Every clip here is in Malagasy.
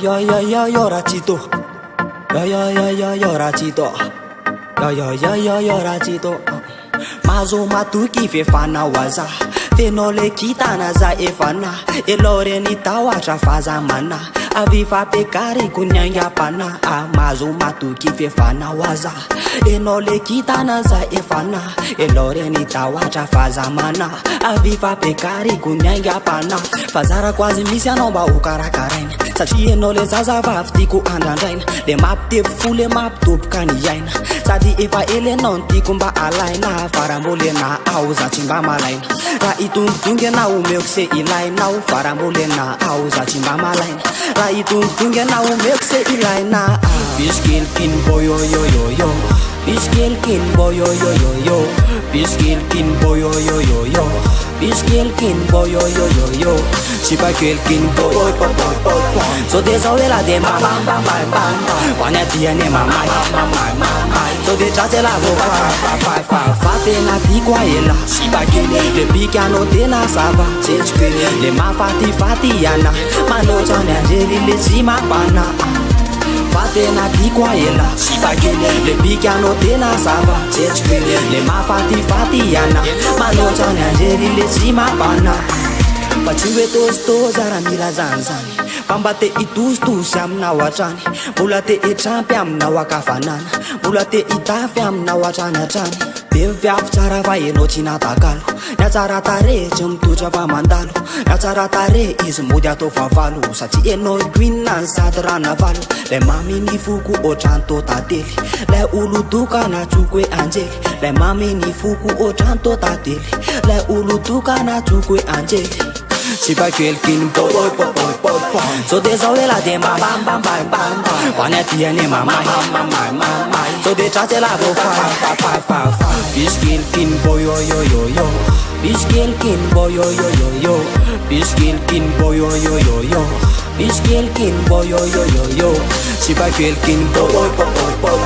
yo ratito. Yo ratito. Yo ratito. Mazo matuki fe fana waza. Fenole kitana za efana. Elore ni tawacha faza mana. Aviva pekari kunyanya pana. Mazo matuki fe fana waza. Enole kitana za efana. Elore ni tawacha faza mana. Aviva pekari kunyanya pana. Fazara kwazi misi anomba ukarakarena. Sachi enole zaza vaftiku andandraina. Le map tip fule map top kaniyaina. Sadi efa ele non tikumba alaina. Faramole na auza chimba malaina. Ra ituntunge na umekse ilaina. Faramole na auza chimba malaina. Ra ituntunge na umekse ilaina. Biskil kin boyo yo yo yo. Biskil kin boyo yo yo yo. Biskil kin boyo yo yo yo. Biskil kin boyo yo yo yo. Sipa kin boy boy boy. So désolé la de ma bam bam bam bam. Wana tiene mama mama. So de chache la go fa. Fate na pikwa ela. Sipa kin le pikano de na sava. Chechke le ma fati yana. Mano chana jeli le sima pana. Fate na pikwa ela. Sipa kin le pikano de na sava. Chechke le ma fati yana. Mano chana jeli le sima pana. Pachiwe tosto zara mila zanzani. Pambate itustu siam na wachani. Mulate champiam na wakafanana. Mulate itafiam na wachana chani. Bevyaf chara vaye no china takalo. Ya chara tare chumtuja pa mandalo. Ya chara tare is mudia to favalo. Sachi eno green nan sadra na valo. Le mami ni fuku o chanto tateli. Le ulutuka na chukwe angeli. Le mami ni fuku o chanto tateli. Le ulutuka na chukwe angeli. Sipa quelqu'un boy boy boy boy. So désolé la de ma bam bam bam bam. Wana tiene mama mama. So de chache la go fa. Biskil kin boy yo yo yo yo. Biskil kin boy yo yo yo yo. Biskil kin boy yo yo yo yo. Biskil kin boy yo yo yo yo. Sipa quelqu'un boy boy boy.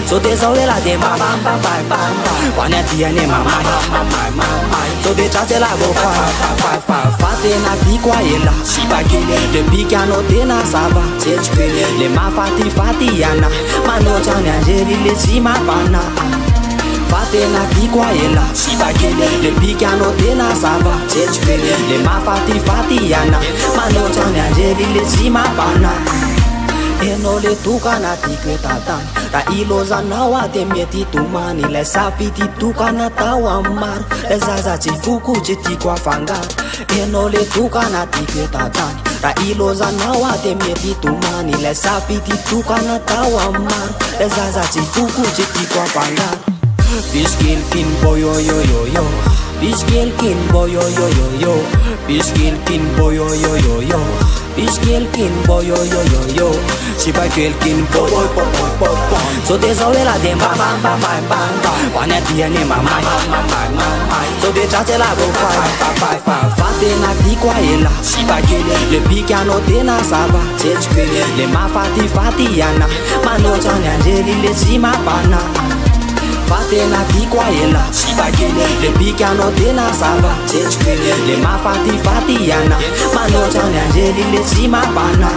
So désolé la de ma bam bam bam. Wana tiene mama mama. So de chache la go fa. Fate na pikwa ela. Sipa kin le pikano de na sava. Chechke le ma fati yana. Mano chana jeli le sima pana. Fate na pikwa ela. Sipa kin le pikano de na sava. Chechke le ma fati yana. Mano chana jeli le sima pana. Enole tuka na tikwe tatani. Ra iloza na wate mieti tumani. Le safiti tuka na tawa maru. Le zaza chifuku chiti kwa fangaru. Enole tuka na tikwe tatani. Ra iloza na wate mieti tumani. Le safiti tuka na tawa maru. Le zaza chifuku chiti kwa fangaru. Biskil kin boyo yo yo yo. Biskil kin boyo yo yo yo. Biskil kin boyo yo yo yo. Biskil kin boy yo yo yo yo. Sipa quelqu'un boy boy boy boy. So désolé la de ma bam bam bam. Wana tiene mama mama. So de chache la go fa. Fate na pikwa ela. Sipa le pikano de na sava. Chechke le ma fati yana. Mano chana jeli le sima pana. Fate na pikwa ela. Sipa le pikano de na sava. Chechke le ma fati yana. Mano chana jeli le sima pana.